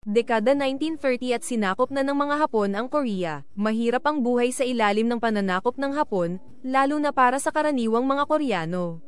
Dekada 1930 at sinakop na ng mga Hapon ang Korea. Mahirap ang buhay sa ilalim ng pananakop ng Hapon, lalo na para sa karaniwang mga Koreano.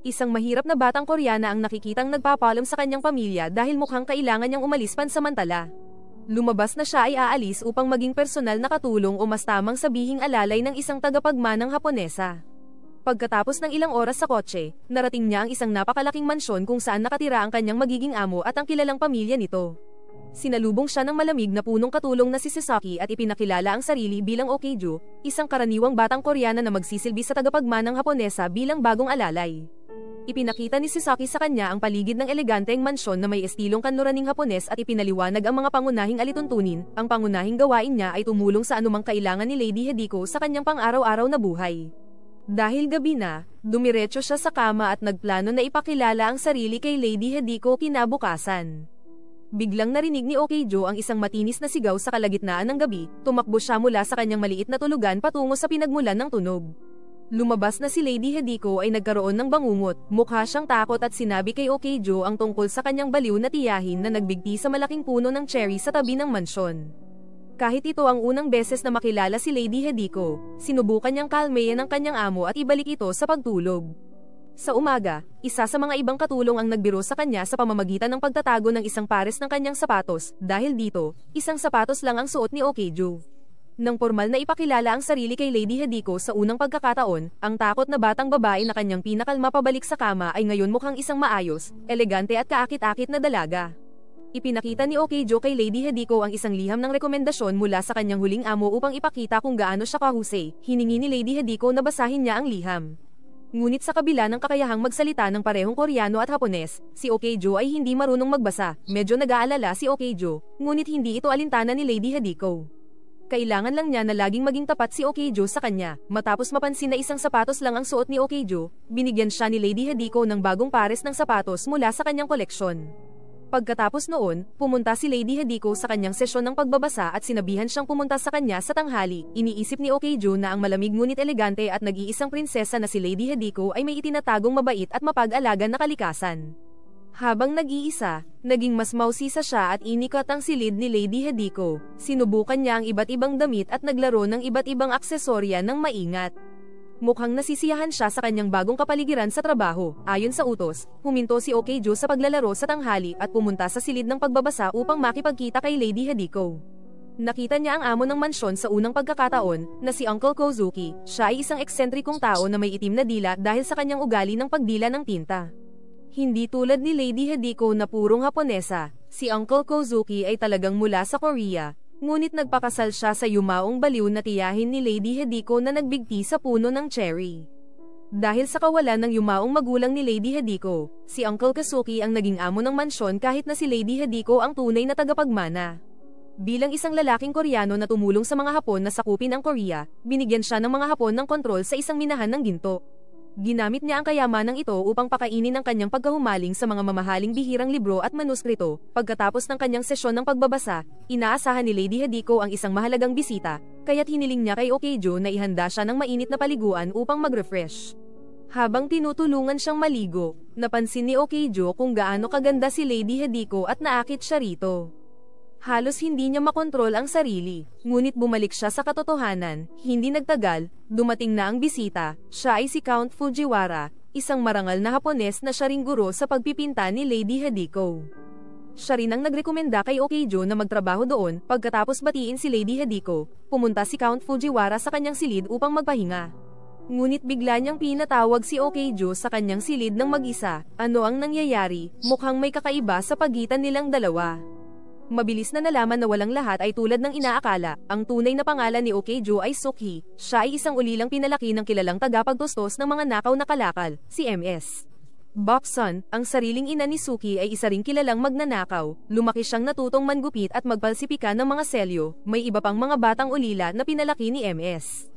Isang mahirap na batang Koreana ang nakikitang nagpapalam sa kanyang pamilya dahil mukhang kailangan niyang umalis pansamantala. Lumabas na siya ay aalis upang maging personal na katulong o mas tamang sabihing alalay ng isang tagapagmanang Haponesa. Pagkatapos ng ilang oras sa kotse, narating niya ang isang napakalaking mansyon kung saan nakatira ang kanyang magiging amo at ang kilalang pamilya nito. Sinalubong siya ng malamig na punong katulong na si Sasaki at ipinakilala ang sarili bilang Okeijo, isang karaniwang batang Koreana na magsisilbi sa tagapagmanang Haponesa bilang bagong alalay. Ipinakita ni Sasaki sa kanya ang paligid ng eleganteng mansyon na may estilong kanluraning Hapones at ipinaliwanag ang mga pangunahing alituntunin. Ang pangunahing gawain niya ay tumulong sa anumang kailangan ni Lady Hideko sa kanyang pang-araw-araw na buhay. Dahil gabi na, dumiretso siya sa kama at nagplano na ipakilala ang sarili kay Lady Hideko kinabukasan. Biglang narinig ni Okeijo ang isang matinis na sigaw sa kalagitnaan ng gabi, tumakbo siya mula sa kanyang maliit na tulugan patungo sa pinagmulan ng tunog. Lumabas na si Lady Hideko ay nagkaroon ng bangungot, mukha siyang takot at sinabi kay Okeijo ang tungkol sa kanyang baliw na tiyahin na nagbigti sa malaking puno ng cherry sa tabi ng mansyon. Kahit ito ang unang beses na makilala si Lady Hideko, sinubukan niyang kalmayan ang kanyang amo at ibalik ito sa pagtulog. Sa umaga, isa sa mga ibang katulong ang nagbiro sa kanya sa pamamagitan ng pagtatago ng isang pares ng kanyang sapatos, dahil dito, isang sapatos lang ang suot ni Okeijo. Nang formal na ipakilala ang sarili kay Lady Hideko sa unang pagkakataon, ang takot na batang babae na kanyang pinakalma pabalik sa kama ay ngayon mukhang isang maayos, elegante at kaakit-akit na dalaga. Ipinakita ni Okeijo kay Lady Hideko ang isang liham ng rekomendasyon mula sa kanyang huling amo upang ipakita kung gaano siya kahusay. Hiningi ni Lady Hideko na basahin niya ang liham. Ngunit sa kabila ng kakayahang magsalita ng parehong Koreano at Hapones, si Okeijo ay hindi marunong magbasa. Medyo nag-aalala si Okeijo, ngunit hindi ito alintana ni Lady Hideko. Kailangan lang niya na laging maging tapat si Okeijo sa kanya. Matapos mapansin na isang sapatos lang ang suot ni Okeijo, binigyan siya ni Lady Hideko ng bagong pares ng sapatos mula sa kanyang koleksyon. Pagkatapos noon, pumunta si Lady Hideko sa kanyang sesyon ng pagbabasa at sinabihan siyang pumunta sa kanya sa tanghali. Iniisip ni Okeijo na ang malamig ngunit elegante at nag-iisang prinsesa na si Lady Hideko ay may itinatagong mabait at mapag-alaga na kalikasan. Habang nag-iisa, naging mas mausisa siya at inikat ang silid ni Lady Hideko. Sinubukan niya ang iba't ibang damit at naglaro ng iba't ibang aksesorya ng maingat. Mukhang nasisiyahan siya sa kanyang bagong kapaligiran sa trabaho. Ayon sa utos, huminto si Okeijo sa paglalaro sa tanghali at pumunta sa silid ng pagbabasa upang makipagkita kay Lady Hideko. Nakita niya ang amo ng mansyon sa unang pagkakataon, na si Uncle Kozuki. Siya ay isang eksentrikong tao na may itim na dila dahil sa kanyang ugali ng pagdila ng tinta. Hindi tulad ni Lady Hideko na purong Haponesa, si Uncle Kozuki ay talagang mula sa Korea. Ngunit nagpakasal siya sa yumaong baliw na tiyahin ni Lady Hideko na nagbigti sa puno ng cherry. Dahil sa kawalan ng yumaong magulang ni Lady Hideko, si Uncle Kazuki ang naging amo ng mansyon kahit na si Lady Hideko ang tunay na tagapagmana. Bilang isang lalaking Koreano na tumulong sa mga Hapon na sakupin ang Korea, binigyan siya ng mga Hapon ng kontrol sa isang minahan ng ginto. Ginamit niya ang kayamanang ito upang pakainin ang kanyang pagkahumaling sa mga mamahaling bihirang libro at manuskrito. Pagkatapos ng kanyang sesyon ng pagbabasa, inaasahan ni Lady Hideko ang isang mahalagang bisita, kaya't hiniling niya kay Okeijo na ihanda siya ng mainit na paliguan upang mag-refresh. Habang tinutulungan siyang maligo, napansin ni Okeijo kung gaano kaganda si Lady Hideko at naakit siya rito. Halos hindi niya makontrol ang sarili, ngunit bumalik siya sa katotohanan. Hindi nagtagal, dumating na ang bisita. Siya ay si Count Fujiwara, isang marangal na Hapones na siya ring guro sa pagpipinta ni Lady Hideko. Siya rin ang nagrekomenda kay Okeijo na magtrabaho doon. Pagkatapos batiin si Lady Hideko, pumunta si Count Fujiwara sa kanyang silid upang magpahinga. Ngunit bigla niyang pinatawag si Okeijo sa kanyang silid ng mag-isa. Ano ang nangyayari? Mukhang may kakaiba sa pagitan nilang dalawa. Mabilis na nalaman na walang lahat ay tulad ng inaakala. Ang tunay na pangalan ni Okeijo ay Sukhi. Siya ay isang ulilang pinalaki ng kilalang tagapagtustos ng mga nakaw na kalakal, si MS. Boksun, ang sariling ina ni Suki ay isa ring kilalang magnanakaw. Lumaki siyang natutong mangupit at magpalsipika ng mga selyo. May iba pang mga batang ulila na pinalaki ni MS.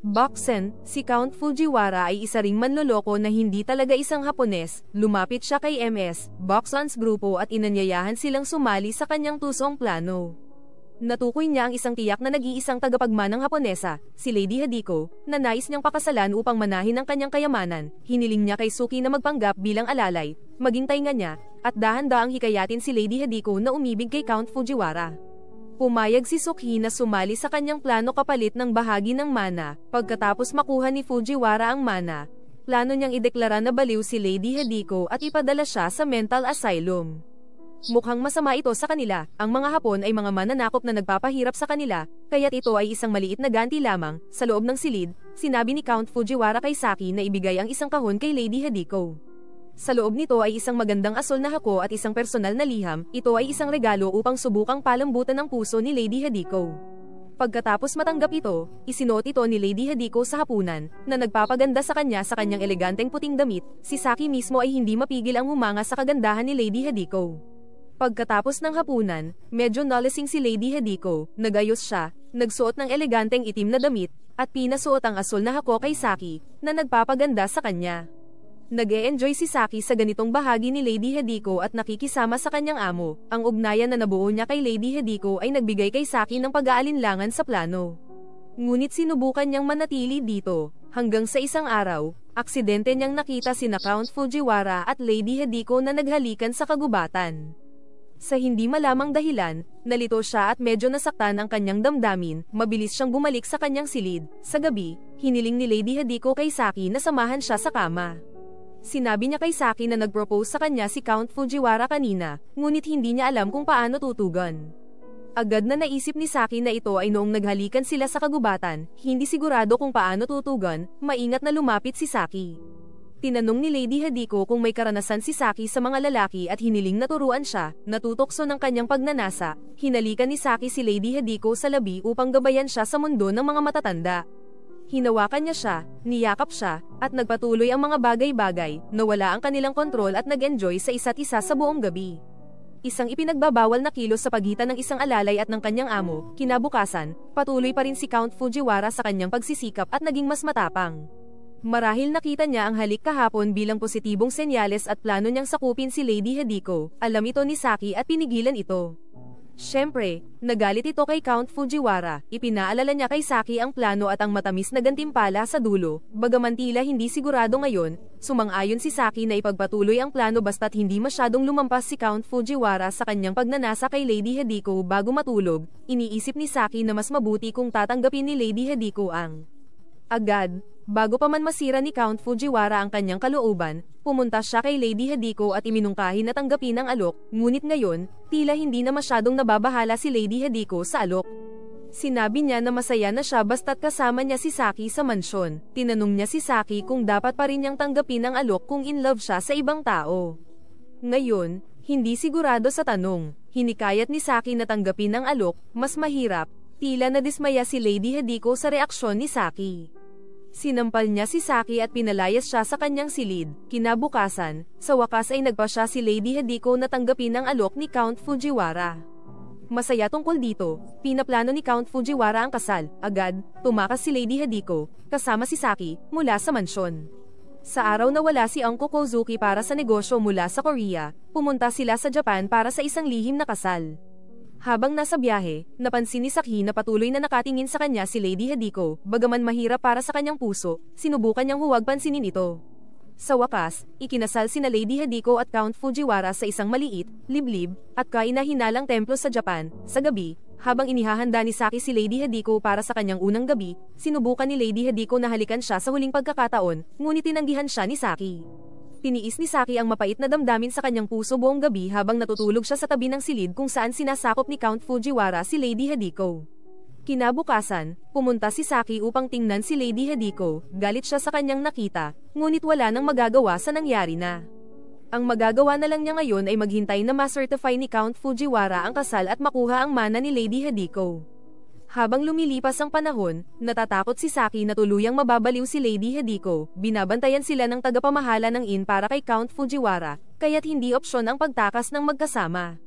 Boksun, si Count Fujiwara ay isa ring manloloko na hindi talaga isang Hapones. Lumapit siya kay MS, Boksun's grupo at inanyayahan silang sumali sa kanyang tusong plano. Natukoy niya ang isang tiyak na nag-iisang tagapagmanang Haponesa, si Lady Hideko, na nais niyang pakasalan upang manahin ang kanyang kayamanan. Hiniling niya kay Suki na magpanggap bilang alalay, maging tainga niya, at dahan-daang hikayatin si Lady Hideko na umibig kay Count Fujiwara. Pumayag si Suki na sumali sa kanyang plano kapalit ng bahagi ng mana. Pagkatapos makuha ni Fujiwara ang mana, plano niyang ideklara na baliw si Lady Hideko at ipadala siya sa mental asylum. Mukhang masama ito sa kanila, ang mga Hapon ay mga mananakop na nagpapahirap sa kanila, kaya't ito ay isang maliit na ganti lamang. Sa loob ng silid, sinabi ni Count Fujiwara kay Saki na ibigay ang isang kahon kay Lady Hideko. Sa loob nito ay isang magandang asol na hako at isang personal na liham. Ito ay isang regalo upang subukang palambutan ng puso ni Lady Hideko. Pagkatapos matanggap ito, isinuot ito ni Lady Hideko sa hapunan, na nagpapaganda sa kanyang eleganteng puting damit. Si Saki mismo ay hindi mapigil ang humanga sa kagandahan ni Lady Hideko. Pagkatapos ng hapunan, medyo nalasing si Lady Hideko, nagayos siya, nagsuot ng eleganteng itim na damit, at pinasuot ang asol na hako kay Saki, na nagpapaganda sa kanya. Nag-e-enjoy si Saki sa ganitong bahagi ni Lady Hideko at nakikisama sa kanyang amo. Ang ugnayan na nabuo niya kay Lady Hideko ay nagbigay kay Saki ng pag-aalinlangan sa plano. Ngunit sinubukan niyang manatili dito, hanggang sa isang araw, aksidente niyang nakita sina Count Fujiwara at Lady Hideko na naghalikan sa kagubatan. Sa hindi malamang dahilan, nalito siya at medyo nasaktan ang kanyang damdamin, mabilis siyang bumalik sa kanyang silid. Sa gabi, hiniling ni Lady Hideko kay Saki na samahan siya sa kama. Sinabi niya kay Saki na nag-propose sa kanya si Count Fujiwara kanina, ngunit hindi niya alam kung paano tutugon. Agad na naisip ni Saki na ito ay noong naghalikan sila sa kagubatan, hindi sigurado kung paano tutugon, maingat na lumapit si Saki. Tinanong ni Lady Hideko kung may karanasan si Saki sa mga lalaki at hiniling na turuan siya, natutokso ng kanyang pagnanasa. Hinalikan ni Saki si Lady Hideko sa labi upang gabayan siya sa mundo ng mga matatanda. Hinawakan niya siya, niyakap siya, at nagpatuloy ang mga bagay-bagay, nawala ang kanilang kontrol at nag-enjoy sa isa't isa sa buong gabi. Isang ipinagbabawal na kilos sa pagitan ng isang alalay at ng kanyang amo. Kinabukasan, patuloy pa rin si Count Fujiwara sa kanyang pagsisikap at naging mas matapang. Marahil nakita niya ang halik kahapon bilang positibong senyales at plano niyang sakupin si Lady Hideko. Alam ito ni Saki at pinigilan ito. Siyempre, nagalit ito kay Count Fujiwara. Ipinaalala niya kay Saki ang plano at ang matamis na gantimpala sa dulo. Bagaman tila hindi sigurado ngayon, sumang-ayon si Saki na ipagpatuloy ang plano basta't hindi masyadong lumampas si Count Fujiwara sa kanyang pagnanasa kay Lady Hideko bago matulog. Iniisip ni Saki na mas mabuti kung tatanggapin ni Lady Hideko ang agad. Bago pa man masira ni Count Fujiwara ang kanyang kalooban, pumunta siya kay Lady Hideko at iminungkahi na tanggapin ang alok, ngunit ngayon, tila hindi na masyadong nababahala si Lady Hideko sa alok. Sinabi niya na masaya na siya basta't kasama niya si Saki sa mansyon. Tinanong niya si Saki kung dapat pa rin niyang tanggapin ang alok kung in love siya sa ibang tao. Ngayon, hindi sigurado sa tanong, hinikayat ni Saki na tanggapin ang alok, mas mahirap, tila nadismaya si Lady Hideko sa reaksyon ni Saki. Sinampal niya si Saki at pinalayas siya sa kanyang silid. Kinabukasan, sa wakas ay nagpa siya si Lady Hideko na tanggapin ang alok ni Count Fujiwara. Masaya tungkol dito, pinaplano ni Count Fujiwara ang kasal. Agad, tumakas si Lady Hideko, kasama si Saki, mula sa mansyon. Sa araw na wala si Uncle Kozuki para sa negosyo mula sa Korea, pumunta sila sa Japan para sa isang lihim na kasal. Habang nasa biyahe, napansin ni Saki na patuloy na nakatingin sa kanya si Lady Hideko, bagaman mahirap para sa kanyang puso, sinubukan niyang huwag pansinin ito. Sa wakas, ikinasal sina Lady Hideko at Count Fujiwara sa isang maliit, liblib, at kaina-hinalang templo sa Japan. Sa gabi, habang inihahanda ni Saki si Lady Hideko para sa kanyang unang gabi, sinubukan ni Lady Hideko na halikan siya sa huling pagkakataon, ngunit tinanggihan siya ni Saki. Tiniis ni Saki ang mapait na damdamin sa kanyang puso buong gabi habang natutulog siya sa tabi ng silid kung saan sinasakop ni Count Fujiwara si Lady Hideko. Kinabukasan, pumunta si Saki upang tingnan si Lady Hideko, galit siya sa kanyang nakita, ngunit wala nang magagawa sa nangyari na. Ang magagawa na lang niya ngayon ay maghintay na ma-certify ni Count Fujiwara ang kasal at makuha ang mana ni Lady Hideko. Habang lumilipas ang panahon, natatakot si Saki na tuluyang mababaliw si Lady Hideko. Binabantayan sila ng tagapamahala ng inn para kay Count Fujiwara, kaya't hindi opsyon ang pagtakas ng magkasama.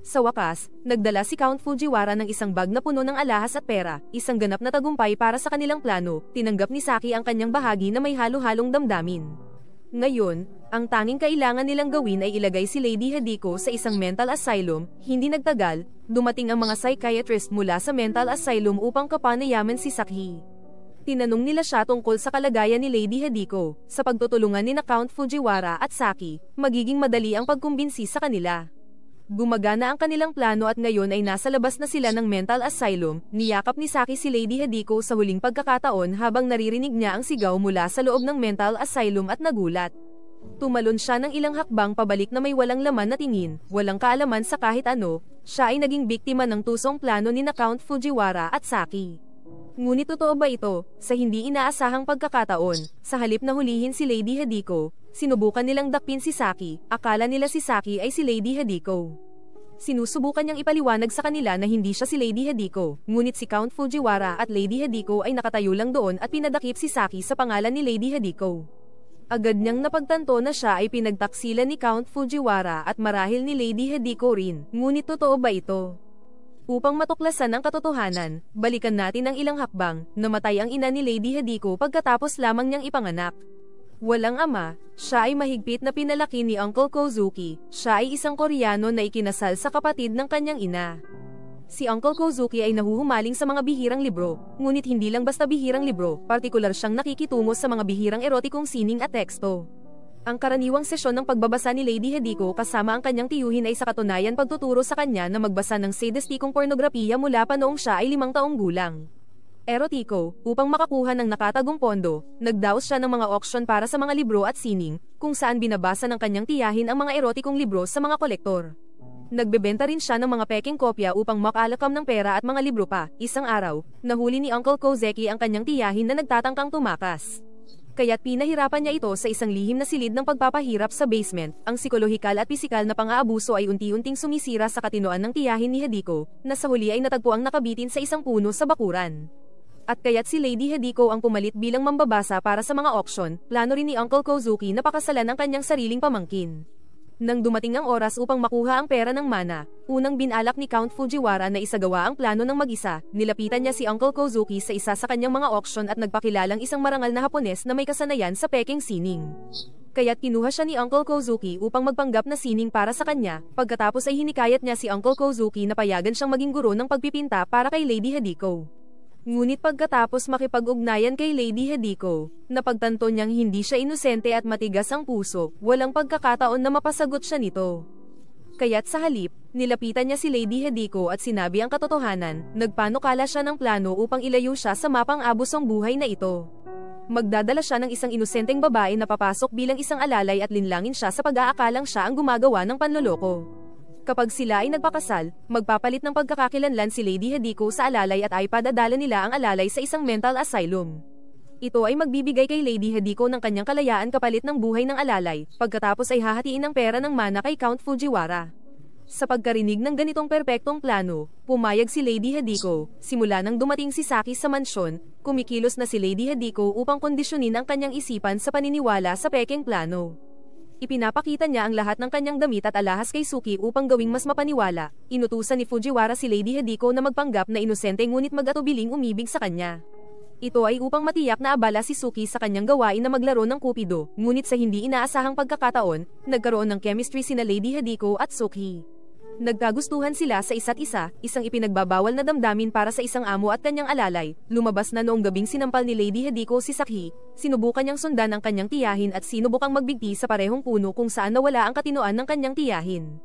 Sa wakas, nagdala si Count Fujiwara ng isang bag na puno ng alahas at pera, isang ganap na tagumpay para sa kanilang plano. Tinanggap ni Saki ang kanyang bahagi na may halo-halong damdamin. Ngayon, ang tanging kailangan nilang gawin ay ilagay si Lady Hideko sa isang mental asylum. Hindi nagtagal, dumating ang mga psychiatrist mula sa mental asylum upang kapanayaman si Saki. Tinanong nila siya tungkol sa kalagayan ni Lady Hideko. Sa pagtutulungan ni Count Fujiwara at Saki, magiging madali ang pagkumbinsi sa kanila. Gumagana ang kanilang plano at ngayon ay nasa labas na sila ng mental asylum. Niyakap ni Saki si Lady Hideko sa huling pagkakataon habang naririnig niya ang sigaw mula sa loob ng mental asylum at nagulat. Tumalon siya ng ilang hakbang pabalik na may walang laman na tingin, walang kaalaman sa kahit ano. Siya ay naging biktima ng tusong plano ni Count Fujiwara at Saki. Ngunit totoo ba ito? Sa hindi inaasahang pagkakataon, sa halip na hulihin si Lady Hideko, sinubukan nilang dakpin si Saki. Akala nila si Saki ay si Lady Hideko. Sinusubukan niyang ipaliwanag sa kanila na hindi siya si Lady Hideko, ngunit si Count Fujiwara at Lady Hideko ay nakatayo lang doon at pinadakip si Saki sa pangalan ni Lady Hideko. Agad niyang napagtanto na siya ay pinagtaksilan ni Count Fujiwara at marahil ni Lady Hideko rin. Ngunit totoo ba ito? Upang matuklasan ang katotohanan, balikan natin ang ilang hakbang. Namatay ang ina ni Lady Hideko pagkatapos lamang niyang ipanganak. Walang ama, siya ay mahigpit na pinalaki ni Uncle Kozuki. Siya ay isang Koreano na ikinasal sa kapatid ng kanyang ina. Si Uncle Kozuki ay nahuhumaling sa mga bihirang libro, ngunit hindi lang basta bihirang libro, partikular siyang nakikitungo sa mga bihirang erotikong sining at teksto. Ang karaniwang sesyon ng pagbabasa ni Lady Hideko kasama ang kanyang tiyuhin ay sa katunayan pagtuturo sa kanya na magbasa ng sadistikong pornografiya mula pa noong siya ay 5 taong gulang. Erotiko, upang makakuha ng nakatagong pondo, nagdaos siya ng mga auction para sa mga libro at sining, kung saan binabasa ng kanyang tiyahin ang mga erotikong libro sa mga kolektor. Nagbebenta rin siya ng mga peking kopya upang makalakam ng pera at mga libro pa. Isang araw, nahuli ni Uncle Kozeki ang kanyang tiyahin na nagtatangkang tumakas. Kaya't pinahirapan niya ito sa isang lihim na silid ng pagpapahirap sa basement. Ang psikolohikal at pisikal na pang-aabuso ay unti-unting sumisira sa katinoan ng tiyahin ni Hideko, na sa huli ay natagpuang nakabitin sa isang puno sa bakuran. At kaya't si Lady Hideko ang pumalit bilang mambabasa para sa mga auction. Plano rin ni Uncle Kozuki na pakasalan ang kanyang sariling pamangkin. Nang dumating ang oras upang makuha ang pera ng mana, unang binalak ni Count Fujiwara na isagawa ang plano ng mag-isa. Nilapitan niya si Uncle Kozuki sa isa sa kanyang mga auction at nagpakilalang isang marangal na Hapones na may kasanayan sa peking sining. Kaya't kinuha siya ni Uncle Kozuki upang magpanggap na sining para sa kanya. Pagkatapos ay hinikayat niya si Uncle Kozuki na payagan siyang maging guro ng pagpipinta para kay Lady Hideko. Ngunit pagkatapos makipag-ugnayan kay Lady Hideko, napagtanto niyang hindi siya inosente at matigas ang puso, walang pagkakataon na mapasagot siya nito. Kaya't sa halip, nilapitan niya si Lady Hideko at sinabi ang katotohanan. Nagpanukala siya ng plano upang ilayo siya sa mapang-abusong buhay na ito. Magdadala siya ng isang inosenteng babae na papasok bilang isang alalay at linlangin siya sa pag-aakalang siya ang gumagawa ng panloloko. Kapag sila ay nagpakasal, magpapalit ng pagkakakilanlan si Lady Hideko sa alalay at ay padadala nila ang alalay sa isang mental asylum. Ito ay magbibigay kay Lady Hideko ng kanyang kalayaan kapalit ng buhay ng alalay, pagkatapos ay hahatiin ng pera ng mana kay Count Fujiwara. Sa pagkarinig ng ganitong perpektong plano, pumayag si Lady Hideko. Simula nang dumating si Saki sa mansyon, kumikilos na si Lady Hideko upang kondisyonin ang kanyang isipan sa paniniwala sa peking plano. Ipinapakita niya ang lahat ng kanyang damit at alahas kay Suki upang gawing mas mapaniwala. Inutusan ni Fujiwara si Lady Hideko na magpanggap na inosente ngunit mag-atubiling umibig sa kanya. Ito ay upang matiyak na abala si Suki sa kanyang gawain na maglaro ng Cupido, ngunit sa hindi inaasahang pagkakataon, nagkaroon ng chemistry sina Lady Hideko at Suki. Nagkagustuhan sila sa isa't isa, isang ipinagbabawal na damdamin para sa isang amo at kanyang alalay. Lumabas na noong gabing sinampal ni Lady Hideko si Saki, sinubukan niyang sundan ang kanyang tiyahin at sinubukang magbigti sa parehong puno kung saan nawala ang katinoan ng kanyang tiyahin.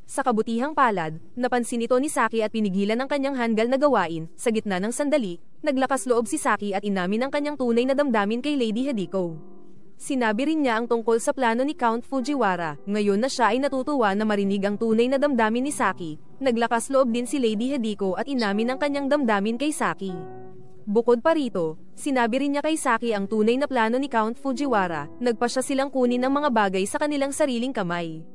Sa kabutihang palad, napansin ito ni Saki at pinigilan ang kanyang hanggal na gawain. Sa gitna ng sandali, naglakas loob si Saki at inamin ang kanyang tunay na damdamin kay Lady Hideko. Sinabi rin niya ang tungkol sa plano ni Count Fujiwara. Ngayon na siya ay natutuwa na marinig ang tunay na damdamin ni Saki. Naglakas loob din si Lady Hideko at inamin ang kanyang damdamin kay Saki. Bukod pa rito, sinabi rin niya kay Saki ang tunay na plano ni Count Fujiwara. Nagpasya silang kunin ang mga bagay sa kanilang sariling kamay.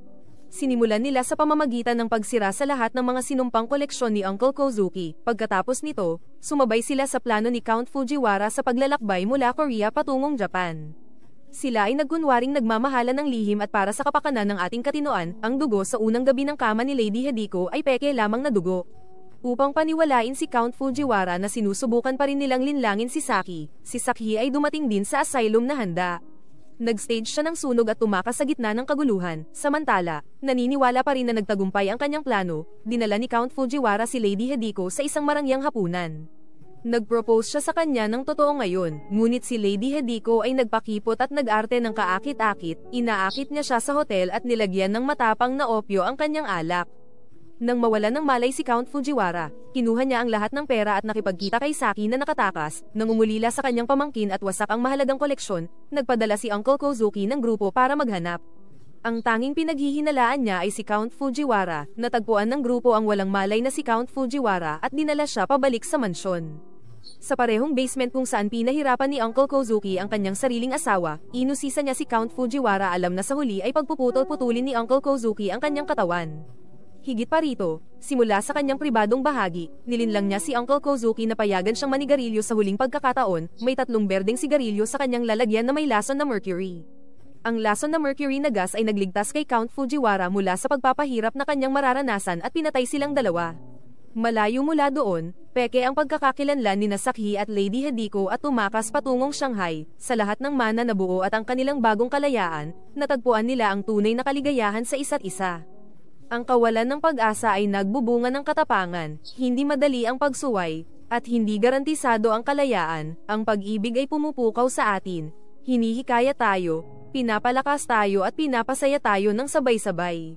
Sinimulan nila sa pamamagitan ng pagsira sa lahat ng mga sinumpang koleksyon ni Uncle Kozuki. Pagkatapos nito, sumabay sila sa plano ni Count Fujiwara sa paglalakbay mula Korea patungong Japan. Sila ay nagkunwaring nagmamahala ng lihim at para sa kapakanan ng ating katinoan, ang dugo sa unang gabi ng kama ni Lady Hideko ay peke lamang na dugo. Upang paniwalain si Count Fujiwara na sinusubukan pa rin nilang linlangin si Saki ay dumating din sa asylum na handa. Nag-stage siya ng sunog at tumakas sa gitna ng kaguluhan. Samantala, naniniwala pa rin na nagtagumpay ang kanyang plano, dinala ni Count Fujiwara si Lady Hideko sa isang marangyang hapunan. Nag-propose siya sa kanya ng totoo ngayon, ngunit si Lady Hideko ay nagpakipot at nag-arte ng kaakit-akit, inaakit niya siya sa hotel at nilagyan ng matapang na opyo ang kanyang alak. Nang mawala ng malay si Count Fujiwara, kinuha niya ang lahat ng pera at nakipagkita kay Saki na nakatakas, nang umulila sa kanyang pamangkin at wasak ang mahalagang koleksyon, nagpadala si Uncle Kozuki ng grupo para maghanap. Ang tanging pinaghihinalaan niya ay si Count Fujiwara, natagpuan ng grupo ang walang malay na si Count Fujiwara at dinala siya pabalik sa mansyon. Sa parehong basement kung saan pinahirapan ni Uncle Kozuki ang kanyang sariling asawa, inusisa niya si Count Fujiwara alam na sa huli ay pagpuputol-putulin ni Uncle Kozuki ang kanyang katawan. Higit pa rito, simula sa kanyang pribadong bahagi, nilinlang niya si Uncle Kozuki na payagan siyang manigarilyo sa huling pagkakataon, may 3 berdeng sigarilyo sa kanyang lalagyan na may lason na mercury. Ang lason na mercury na gas ay nagligtas kay Count Fujiwara mula sa pagpapahirap na kanyang mararanasan at pinatay silang dalawa. Malayo mula doon, peke ang pagkakakilanlan ni Saki at Lady Hideko at tumakas patungong Shanghai. Sa lahat ng mana na buo at ang kanilang bagong kalayaan, natagpuan nila ang tunay na kaligayahan sa isa't isa. Ang kawalan ng pag-asa ay nagbubunga ng katapangan, hindi madali ang pagsuway, at hindi garantisado ang kalayaan. Ang pag-ibig ay pumupukaw sa atin, hinihikaya tayo, pinapalakas tayo at pinapasaya tayo ng sabay-sabay.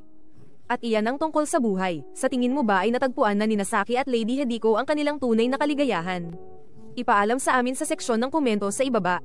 At iyan ang tungkol sa buhay. Sa tingin mo ba ay natagpuan na ni Saki at Lady Hideko ang kanilang tunay na kaligayahan? Ipaalam sa amin sa seksyon ng komento sa ibaba.